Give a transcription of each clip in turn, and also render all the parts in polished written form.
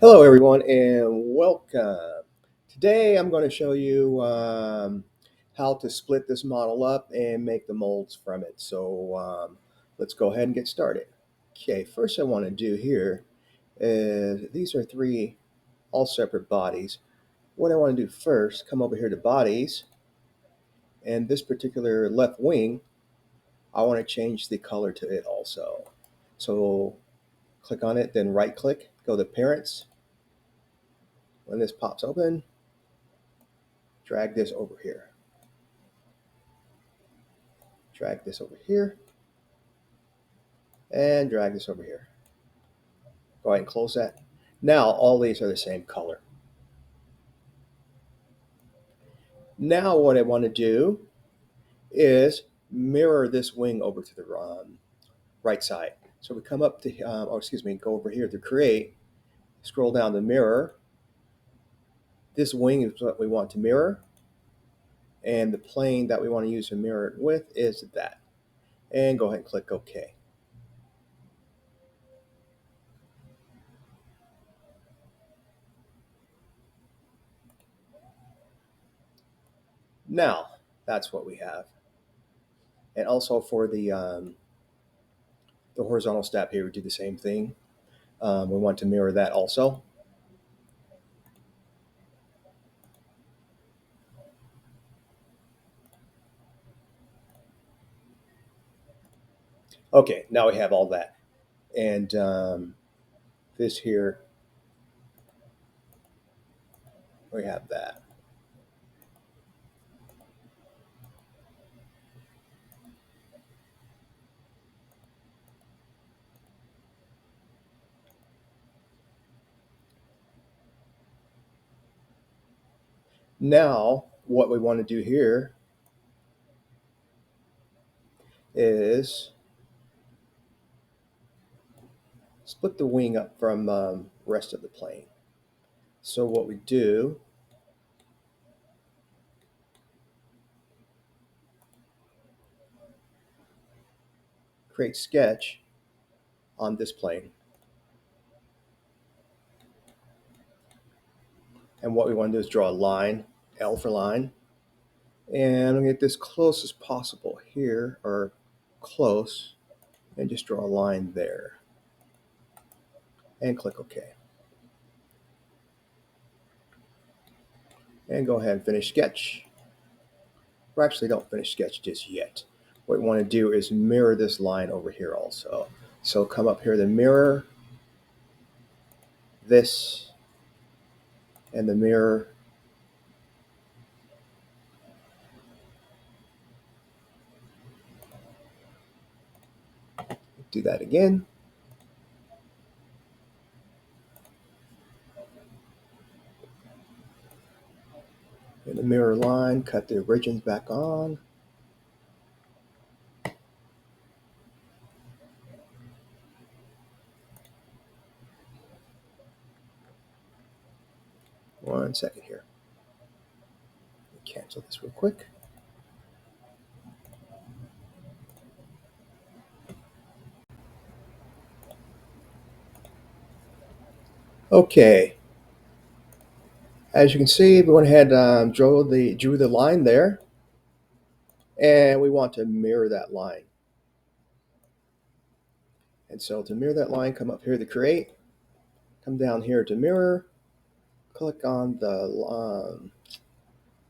Hello, everyone, and welcome. Today, I'm going to show you how to split this model up and make the molds from it. So let's go ahead and get started. Okay, first I want to do here is these are three all separate bodies. What I want to do first, come over here to bodies, and this particular left wing, I want to change the color to it also. So click on it, then right click, go to parents. When this pops open, drag this over here. Drag this over here, and drag this over here. Go ahead and close that. Now all these are the same color. Now what I want to do is mirror this wing over to the right side. So we come up to, go over here to create, scroll down to mirror. This wing is what we want to mirror, and the plane that we want to use to mirror it with is that. And go ahead and click OK. Now that's what we have. And also for the horizontal step here, we do the same thing. We want to mirror that also. Okay, now we have all that. And this here, we have that. Now, what we want to do here is split the wing up from rest of the plane. So what we do, create sketch on this plane. And what we want to do is draw a line, L for line. And I'm going to get this close as possible here, or close, and just draw a line there. And click OK. And go ahead and finish sketch. Or actually, don't finish sketch just yet. What we want to do is mirror this line over here also. So come up here to mirror this and the mirror. Do that again. And the mirror line, cut the origins back on. One second here. Cancel this real quick. Okay. As you can see, we went ahead and drew the line there, and we want to mirror that line. And so to mirror that line, come up here to create, come down here to mirror, click on the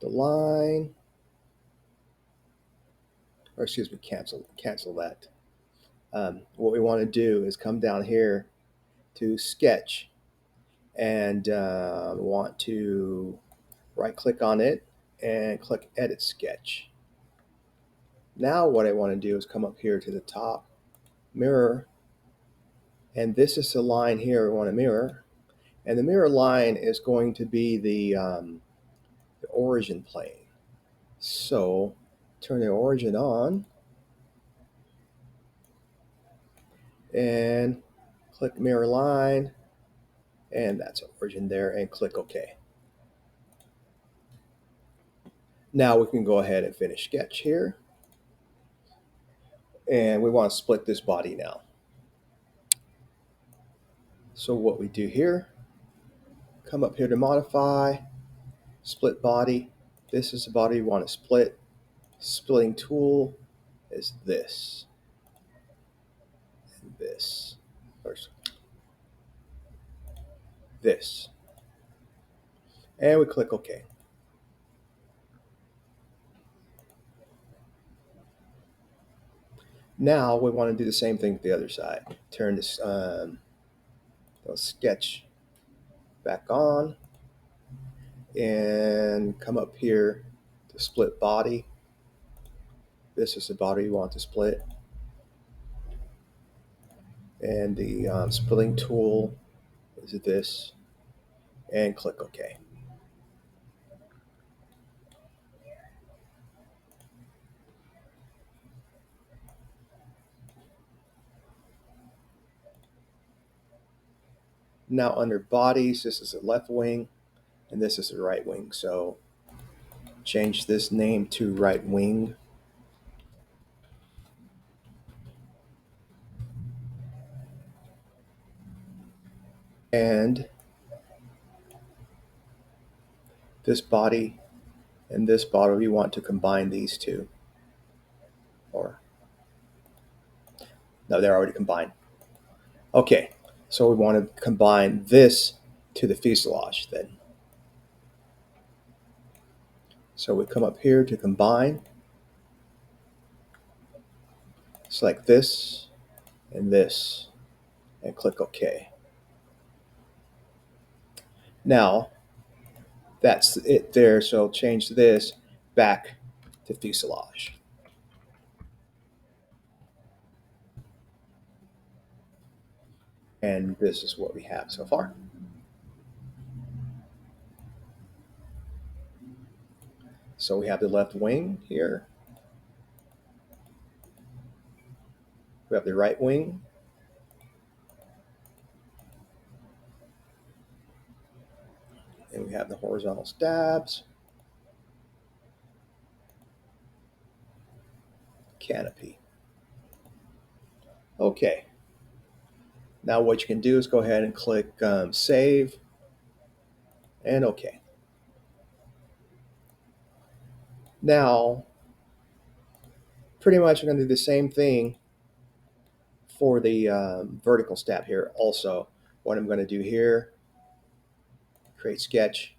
line, or excuse me, cancel that. What we want to do is come down here to sketch, and want to right click on it and click edit sketch. Now what I want to do is come up here to the top, mirror, and this is the line here we want to mirror, and the mirror line is going to be the origin plane. So turn the origin on and click mirror line, and that's origin there, and click OK. Now we can go ahead and finish sketch here, and we want to split this body now. So what we do here come up here to modify, split body. This is the body you want to split. Splitting tool is this and this, or this. And we click OK. Now we want to do the same thing with the other side. Turn this sketch back on and come up here to split body. This is the body you want to split. And the splitting tool is this. And click OK. Now under bodies, this is the left wing and this is the right wing. So change this name to right wing. And this body and this body, we want to combine these two. Or, no, they're already combined. Okay, so we want to combine this to the fuselage then. So we come up here to combine, select this, and click OK. Now, that's it there, so change this back to fuselage. And this is what we have so far. So we have the left wing here. We have the right wing. And we have the horizontal stabs, canopy. Okay. Now what you can do is go ahead and click Save and OK. Now, pretty much I'm going to do the same thing for the vertical stab here also. What I'm going to do here, create sketch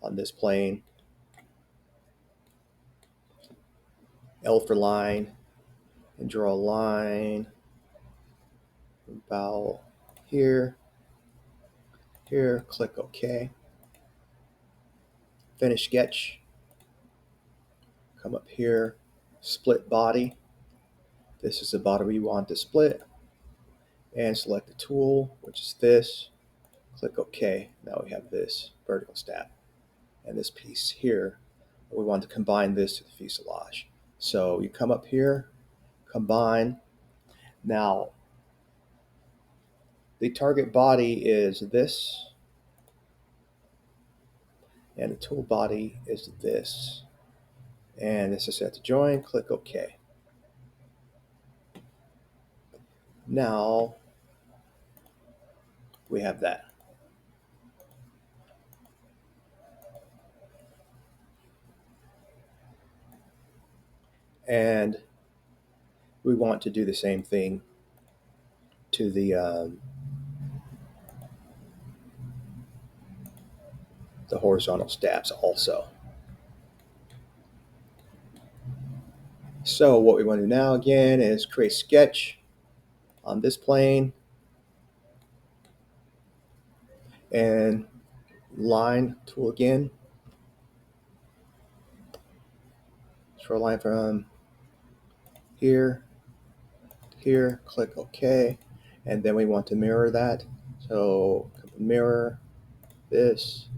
on this plane, L for line, and draw a line about here, click OK. Finish sketch, come up here, split body. This is the body we want to split, and select the tool, which is this, click OK. Now we have this vertical stab. And this piece here, we want to combine this to the fuselage. So you come up here, combine. Now, the target body is this, and the tool body is this. And this is set to join, click OK. Now, we have that. And we want to do the same thing to the horizontal stabs also. So what we want to do now again is create sketch on this plane and line tool again. Draw a line from here to here, click OK, and then we want to mirror that. So mirror this,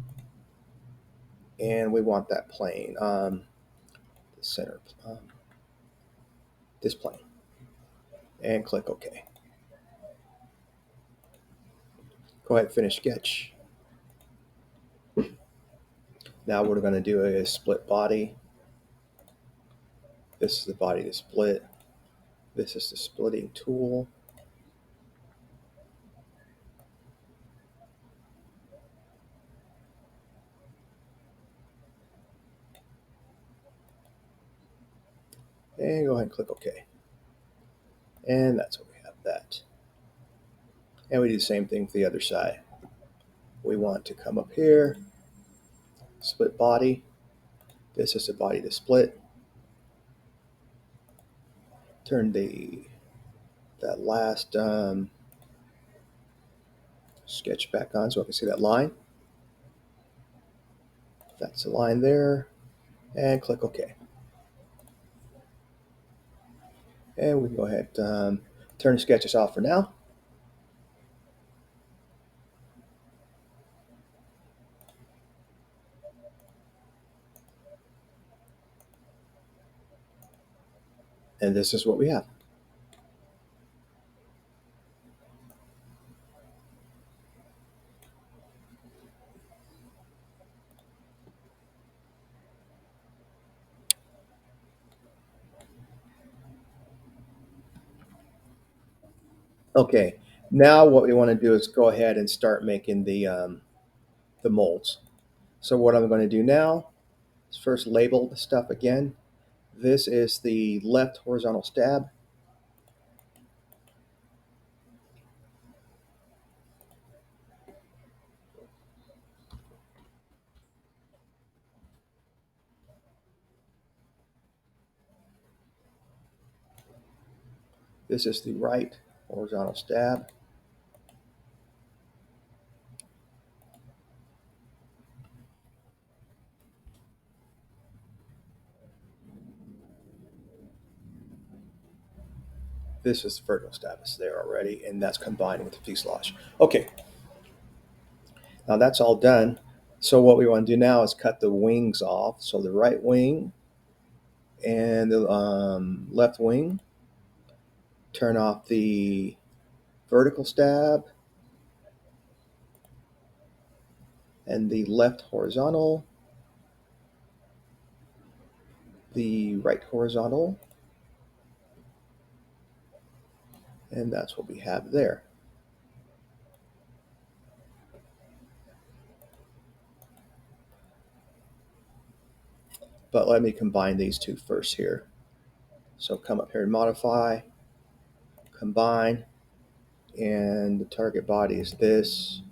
and we want that plane, the center, this plane, and click OK. Go ahead and finish sketch. Now what we're going to do is split body. This is the body to split. This is the splitting tool. and go ahead and click OK. And that's what we have that. And we do the same thing with the other side. We want to come up here, split body. This is the body to split. Turn that last sketch back on so I can see that line. That's the line there. And click OK. And we can go ahead and turn the sketches off for now. And this is what we have. Okay, now what we want to do is go ahead and start making the molds. So what I'm going to do now is first label the stuff again. This is the left horizontal stab. This is the right horizontal stab. This is the vertical stab. It's there already, and that's combined with the fuselage. Okay, now that's all done. So what we want to do now is cut the wings off. So the right wing and the left wing. Turn off the vertical stab and the left horizontal, the right horizontal, and that's what we have there. But let me combine these two first here. So come up here and modify, combine, and the target body is this,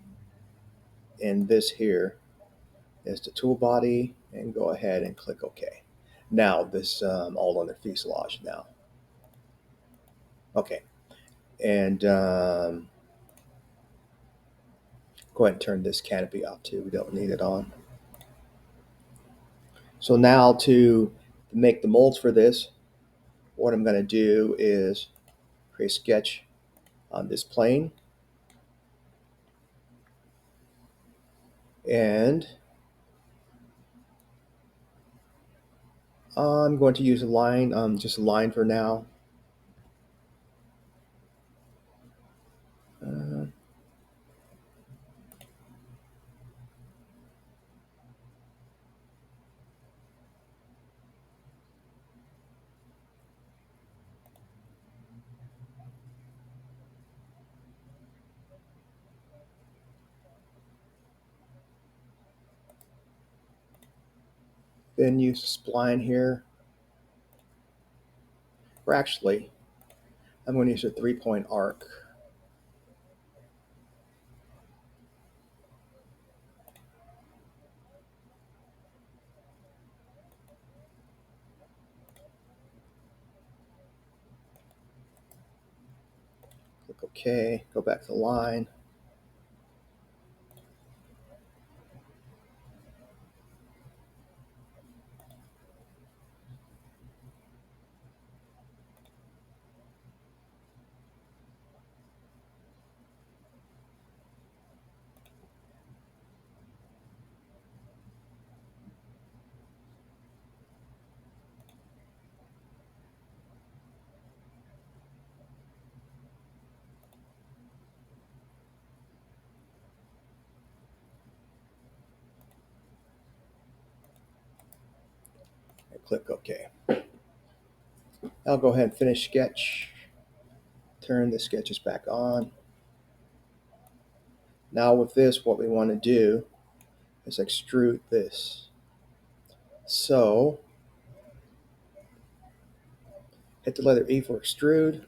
and this here is the tool body, and go ahead and click OK. Now this all under fuselage now. Okay, and go ahead and turn this canopy off too. We don't need it on. So now to make the molds for this, what I'm going to do is create a sketch on this plane. And I'm going to use a line, just a line for now. Uh, then use a spline here. Or actually, I'm going to use a 3-point arc. Click OK, go back to the line. And click OK. I'll go ahead and finish sketch. Turn the sketches back on. Now with this, what we want to do is extrude this. So Hit the letter E for extrude.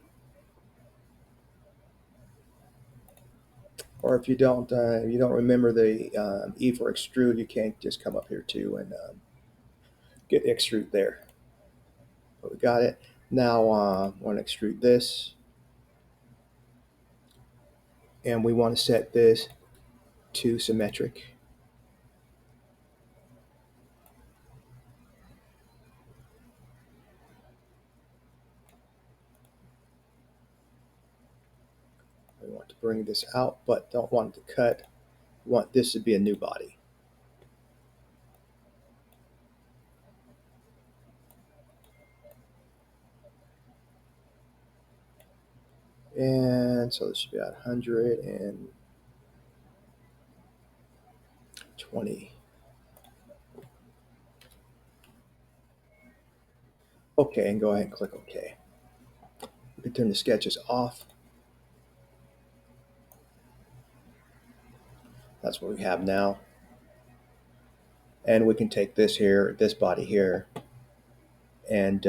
Or if you don't remember the E for extrude, you can just come up here too and get the extrude there. But we got it. Now I want to extrude this, and we want to set this to symmetric. We want to bring this out, but don't want it to cut. We want this to be a new body. And so this should be about 120. Okay, and go ahead and click OK. We can turn the sketches off. That's what we have now. And we can take this here, this body here, and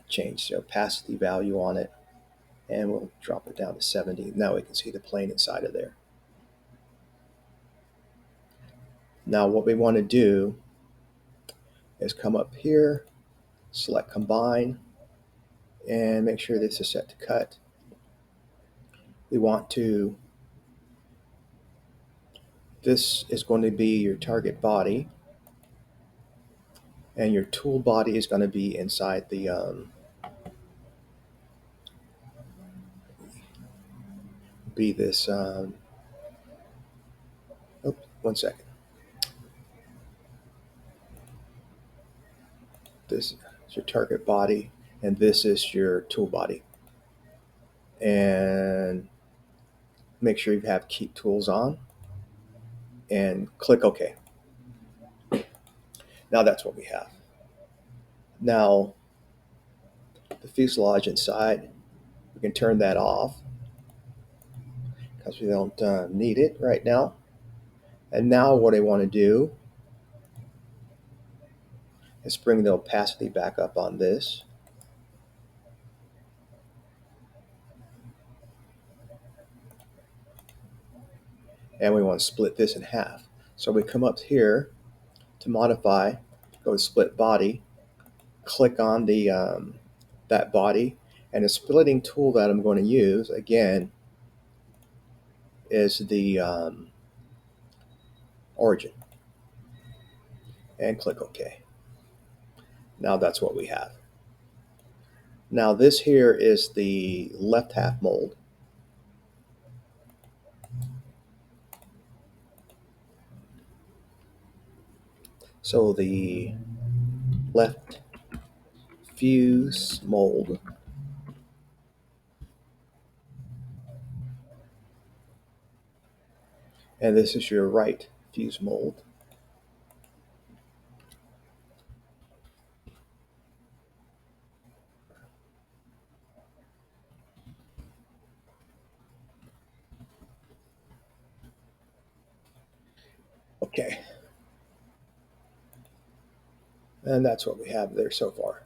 change the opacity value on it. And we'll drop it down to 70. Now we can see the plane inside of there. Now what we want to do is come up here, select combine, and make sure this is set to cut. We want to, this is going to be your target body, and your tool body is going to be inside the be this oh, 1 second. This is your target body, and this is your tool body. And make sure you have keep tools on and click OK. Now that's what we have. Now the fuselage inside, we can turn that off because we don't need it right now. And now what I want to do is bring the opacity back up on this. And we want to split this in half. So we come up here to modify, go to split body, click on the that body, and the splitting tool that I'm going to use again is the origin, and click OK. Now that's what we have. Now this here is the left half mold. So the left fuse mold, and this is your right fuse mold. Okay. And that's what we have there so far.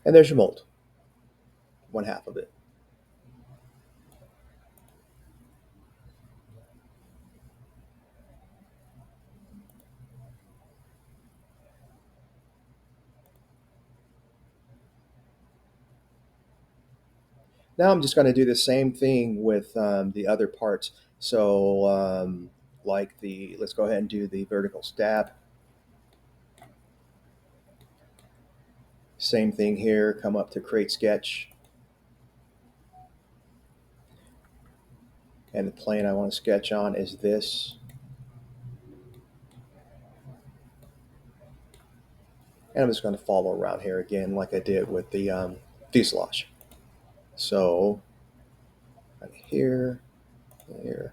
And there's your mold, one half of it. Now I'm just going to do the same thing with the other parts. So like let's go ahead and do the vertical stab. Same thing here, come up to create sketch. And the plane I want to sketch on is this. And I'm just going to follow around here again like I did with the fuselage. So here, here.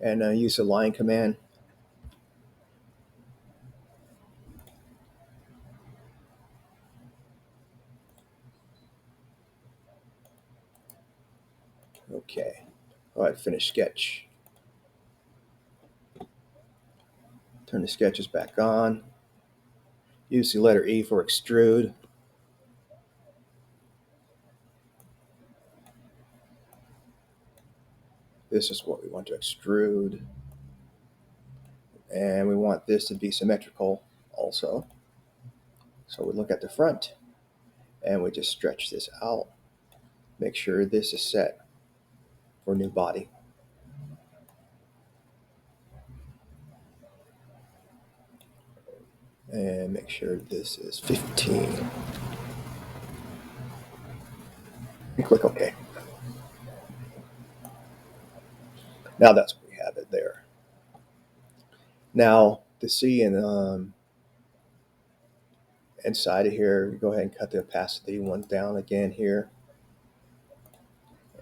and use the line command. Okay. All right, finish sketch. Turn the sketches back on. Use the letter E for extrude. This is what we want to extrude. And we want this to be symmetrical also. So we look at the front and we just stretch this out. Make sure this is set for new body. And make sure this is 15. And click OK. Now that's what we have it there. Now to see inside of here, go ahead and cut the opacity one down again here.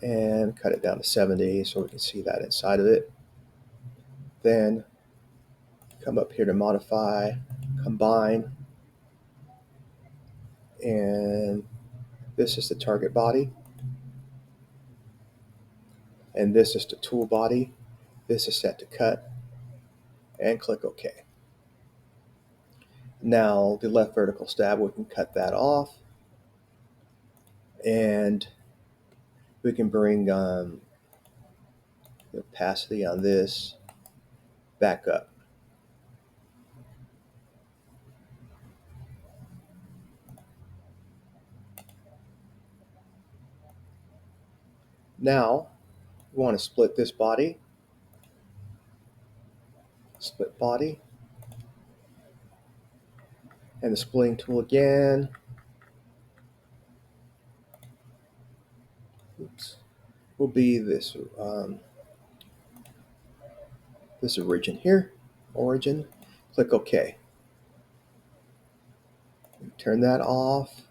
And cut it down to 70 so we can see that inside of it. Then come up here to modify, combine, and this is the target body, and this is the tool body. This is set to cut, and click OK. Now the left vertical stab, we can cut that off, and we can bring the opacity on this back up. Now we want to split this body, split body, and the splitting tool again. Oops. Will be this this origin here, origin. Click OK. Turn that off.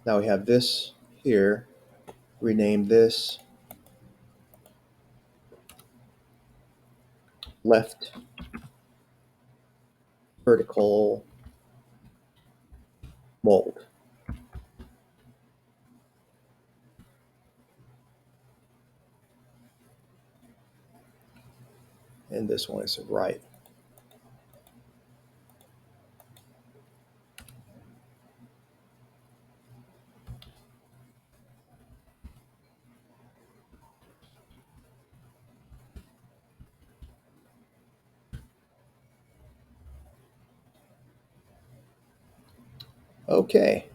Now we have this here. Rename this left vertical mold. And this one is right. Okay.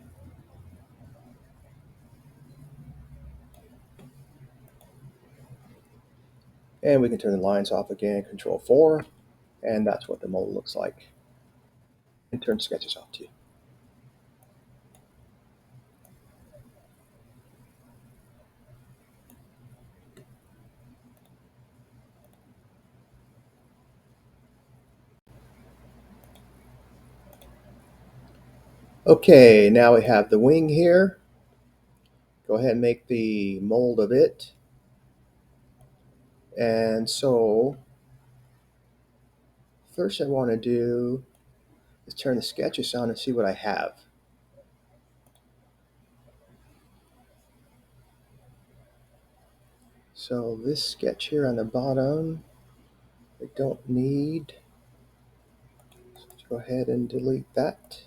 And we can turn the lines off again, Control 4, and that's what the mold looks like. And turn sketches off too. Okay, now we have the wing here. Go ahead and make the mold of it. And so first I want to do is turn the sketches on and see what I have. So this sketch here on the bottom, I don't need. So go ahead and delete that.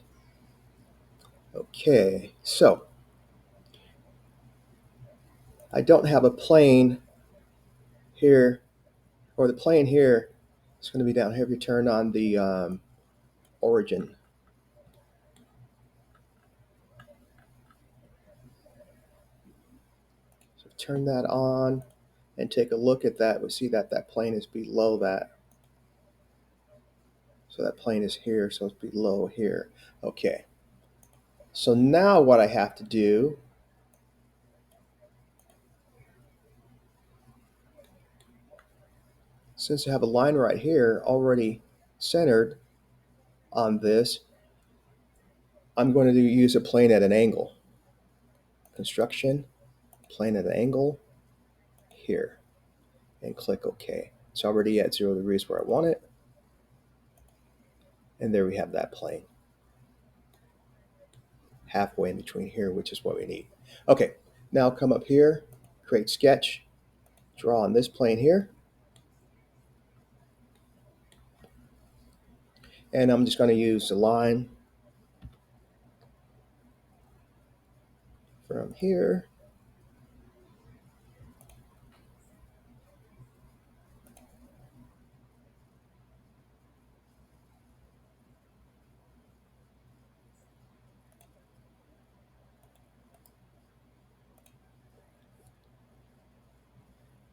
Okay, so I don't have a plane here, or the plane here is going to be down here if you turn on the origin. So turn that on and take a look at that. We see that that plane is below that. So that plane is here, so it's below here. Okay. So now what I have to do since I have a line right here already centered on this, I'm going to use a plane at an angle. Construction, plane at an angle here, and click OK. It's already at 0 degrees where I want it. And there we have that plane. Halfway in between here, which is what we need. Okay, now come up here, create sketch, draw on this plane here. And I'm just going to use a line from here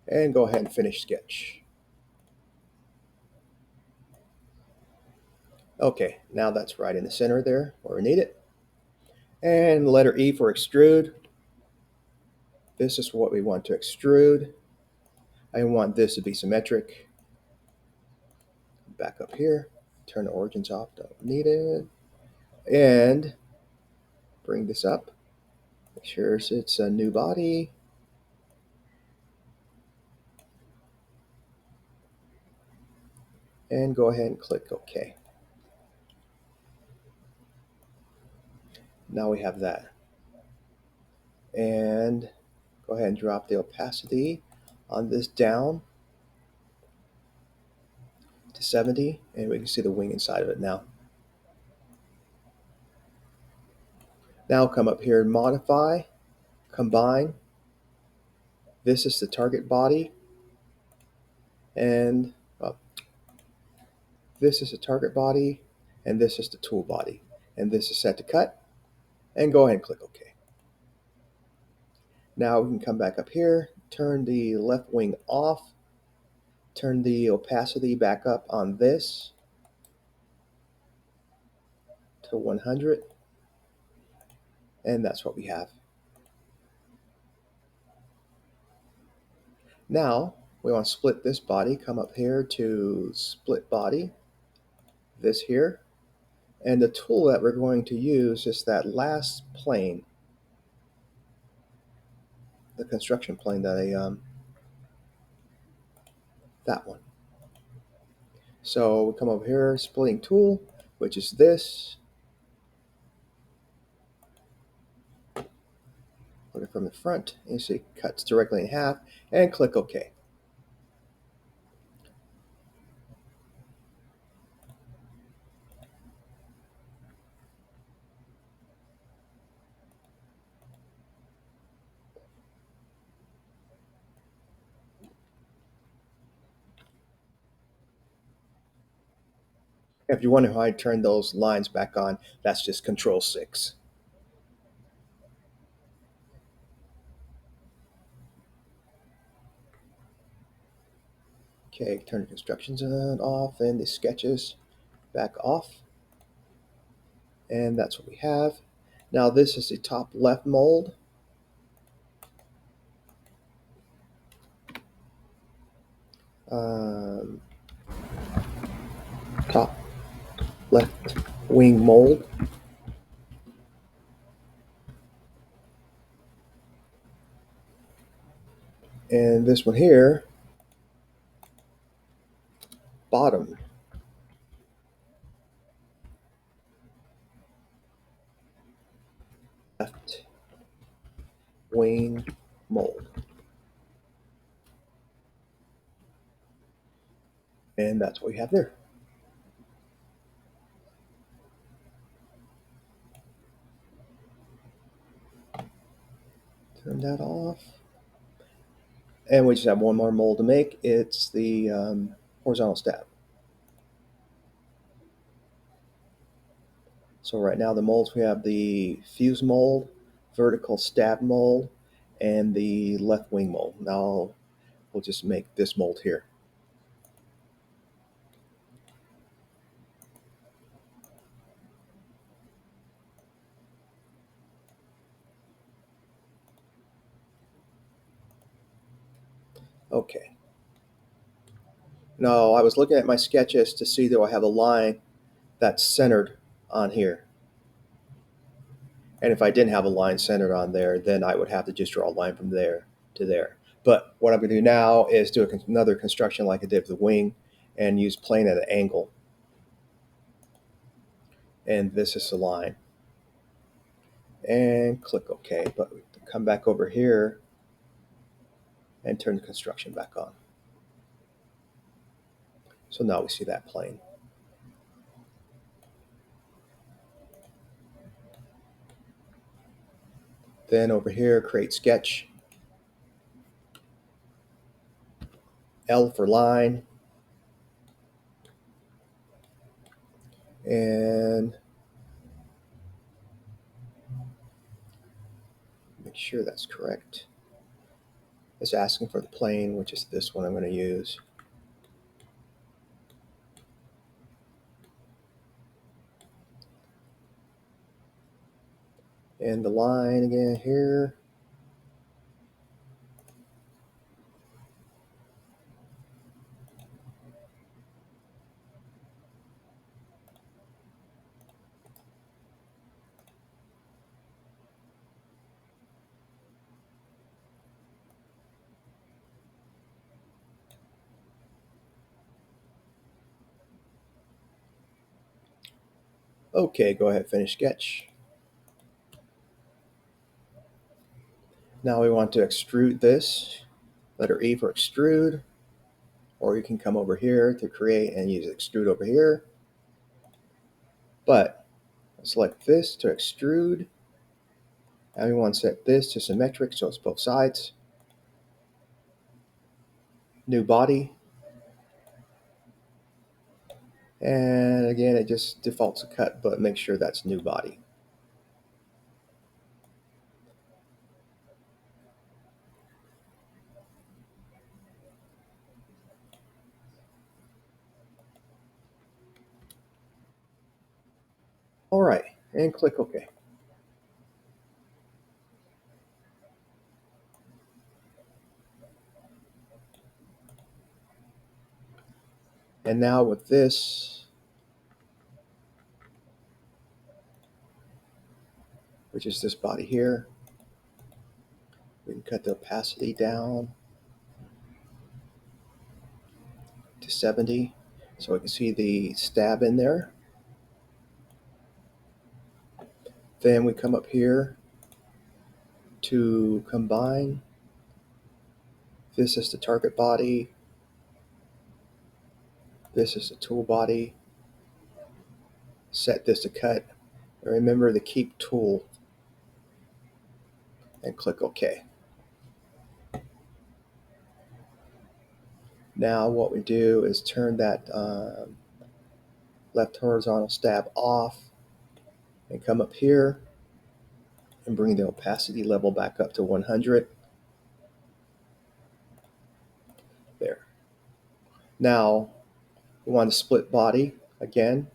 and go ahead and finish sketch. Okay, now that's right in the center there where we need it. And letter E for extrude. This is what we want to extrude. I want this to be symmetric. Back up here, turn the origins off, don't need it. And bring this up. Make sure it's a new body. And go ahead and click OK. Now we have that. And go ahead and drop the opacity on this down to 70, and we can see the wing inside of it now. Now come up here and modify, combine. This is the target body, and this is the target body, and this is the tool body. And this is set to cut, and go ahead and click OK. Now we can come back up here, turn the left wing off, turn the opacity back up on this to 100, and that's what we have. Now we want to split this body, come up here to split body, this here, and the tool that we're going to use is that last plane, the construction plane that that one. So we come over here, splitting tool, which is this. Look at it from the front, and you see it cuts directly in half, and click OK. If you wonder how I turn those lines back on, that's just Control-6. Okay, turn the constructions on, off, and the sketches back off. And that's what we have. Now this is the top left mold. Top left wing mold. And this one here, bottom left wing mold. And that's what we have there. Turn that off. And we just have one more mold to make. It's the horizontal stab. So right now the molds, we have the fuse mold, vertical stab mold, and the left wing mold. Now we'll just make this mold here. Okay. Now I was looking at my sketches to see that I have a line that's centered on here. And if I didn't have a line centered on there, then I would have to just draw a line from there to there. But what I'm going to do now is do another construction like I did with the wing and use plane at an angle. And this is the line. And click OK. But come back over here and turn the construction back on. So now we see that plane. Then over here, create sketch. L for line. And make sure that's correct. It's asking for the plane, which is this one I'm going to use. And the line again here. Okay, go ahead, finish sketch. Now we want to extrude this. Letter E for extrude. Or you can come over here to create and use extrude over here. But select this to extrude. And we want to set this to symmetric so it's both sides. New body. And again, it just defaults a cut, but make sure that's new body. All right, and click OK. And now with this, which is this body here, we can cut the opacity down to 70 so we can see the stab in there. Then we come up here to combine. This is the target body. This is the tool body. Set this to cut. And remember the keep tool and click OK. Now what we do is turn that left horizontal stab off and come up here and bring the opacity level back up to 100. There. Now we want to split body again.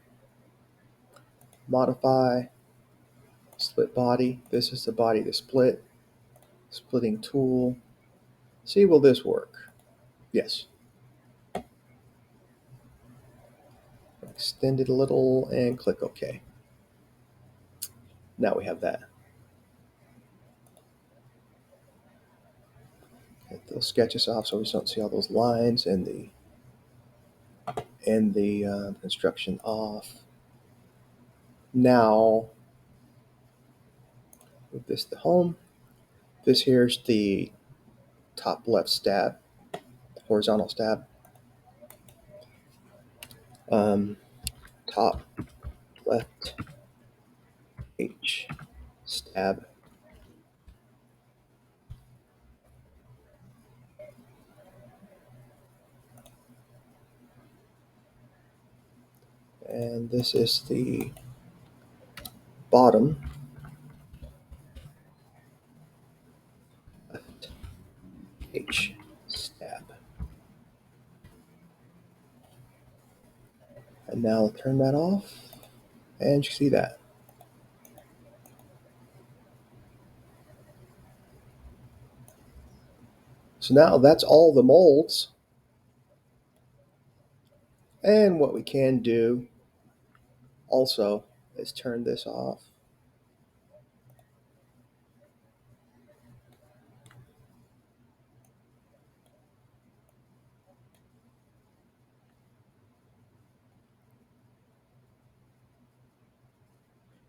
Modify, split body. This is the body to split. Splitting tool. See, will this work? Yes. Extend it a little and click OK. Now we have that. Get those sketches off so we don't see all those lines and the construction off. Now, move this to home. This here's the top left stab, horizontal stab. Top left H stab. And this is the bottom left H stab. And now I'll turn that off, and you see that. So now that's all the molds. And what we can do also is turn this off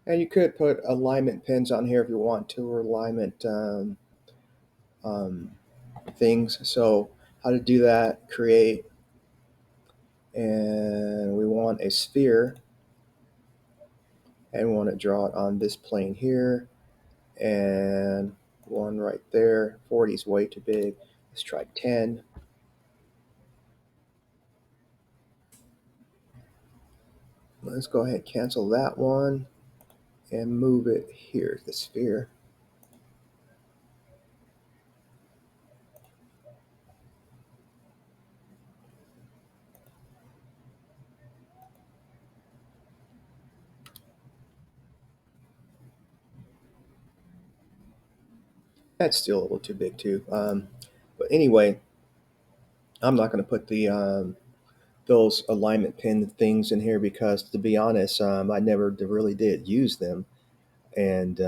And you could put alignment pins on here if you want to, or alignment um, things. So how to do that, create, and we want a sphere, and we want to draw it on this plane here, and one right there. 40 is way too big. Let's try 10. Let's go ahead and cancel that one and move it here, the sphere. That's still a little too big too. But anyway, I'm not going to put the those alignment pin things in here because, to be honest, I never really did use them, and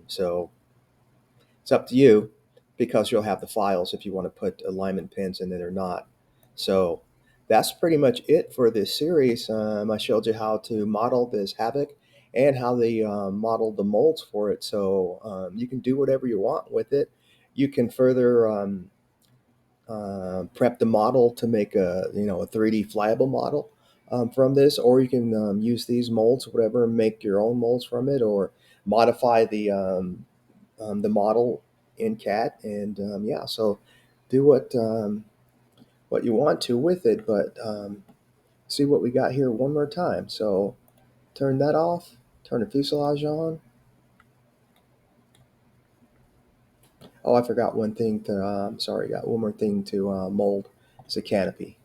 so it's up to you because you'll have the files if you want to put alignment pins in it or not. So that's pretty much it for this series. I showed you how to model this Havoc and how they model the molds for it. So you can do whatever you want with it. You can further prep the model to make a 3D flyable model from this, or you can use these molds, whatever, and make your own molds from it, or modify the model in CAD, and yeah, so do what you want to with it, but see what we got here one more time. So turn that off, turn the fuselage on. Oh, I forgot one thing to, sorry, got one more thing to mold. It's a canopy.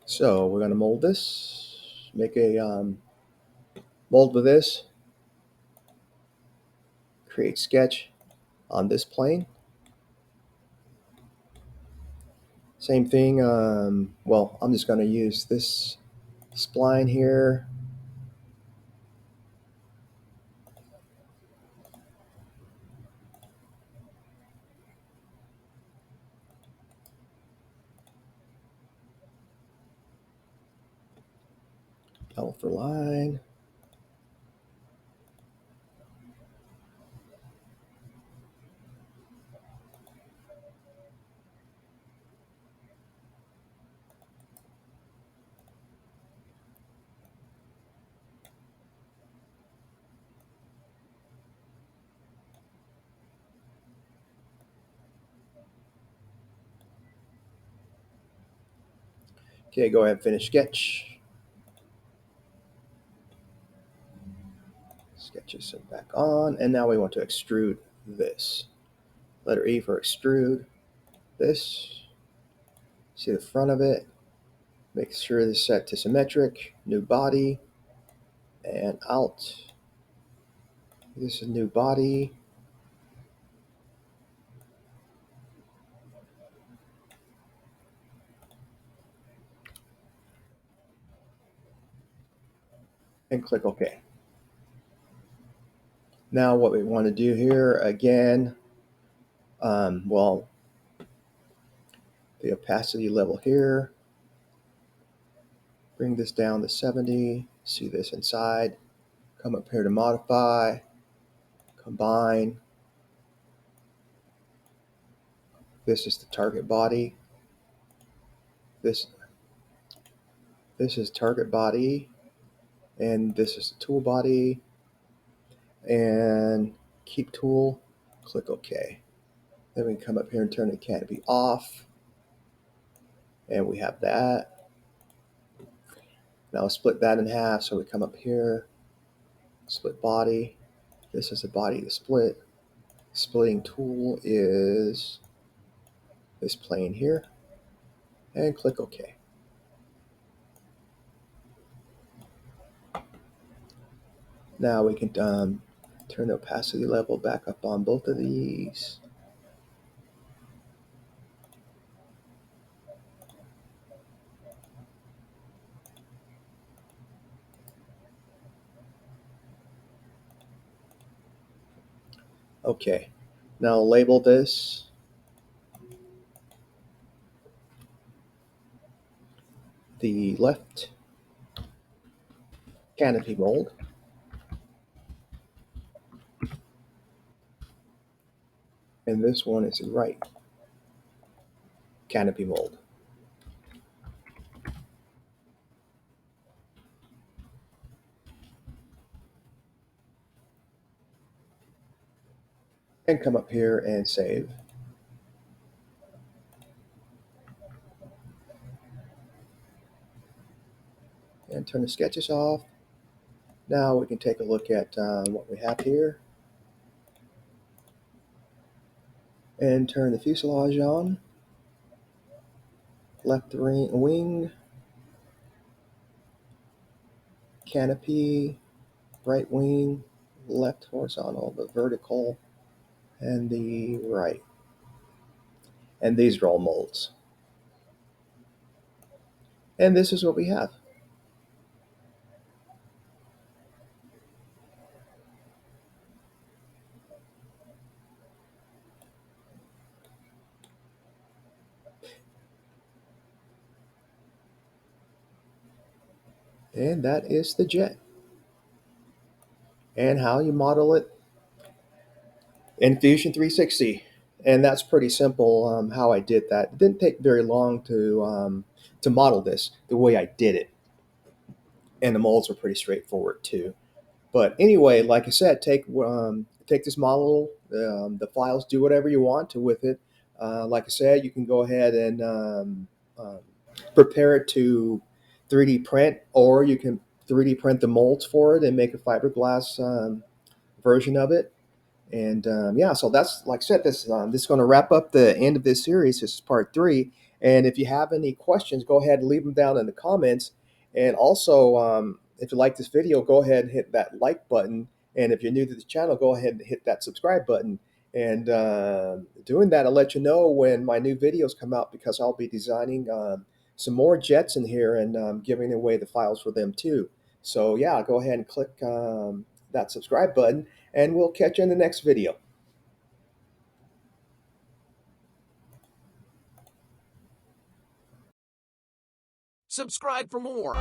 So we're going to mold this, make a mold with this, create sketch on this plane. Same thing, well, I'm just going to use this spline here. L for line. Okay, go ahead and finish sketch. Sketches are back on, and now we want to extrude this. Letter E for extrude this. See the front of it. Make sure this is set to symmetric. New body, and out. This is new body. And click OK. Now what we want to do here again, well, the opacity level here, bring this down to 70, see this inside, come up here to modify, combine. This is the target body. This is target body, and this is the tool body, and keep tool, click OK. Then we can come up here and turn the canopy off, and we have that. Now split that in half, so we come up here, split body. This is the body to split. Splitting tool is this plane here, and click OK. Now we can turn the opacity level back up on both of these. Okay, now label this. the left canopy mold, and this one is the right canopy mold. And come up here and save. And turn the sketches off. Now we can take a look at what we have here. And turn the fuselage on. Left wing, canopy, right wing, left horizontal, but vertical, and the right. And these are all molds. And this is what we have. And that is the jet. And how you model it in Fusion 360. And that's pretty simple how I did that. It didn't take very long to model this the way I did it. And the molds were pretty straightforward too. But anyway, like I said, take this model, the files, do whatever you want to with it. Like I said, you can go ahead and prepare it to 3D print, or you can 3D print the molds for it and make a fiberglass version of it. And yeah, so that's, like I said, this is going to wrap up the end of this series. This is part 3. And if you have any questions, go ahead and leave them down in the comments. And also, if you like this video, go ahead and hit that like button. And if you're new to the channel, go ahead and hit that subscribe button. And doing that, I'll let you know when my new videos come out, because I'll be designing some more jets in here and giving away the files for them too. So yeah, go ahead and click that subscribe button, and we'll catch you in the next video. Subscribe for more.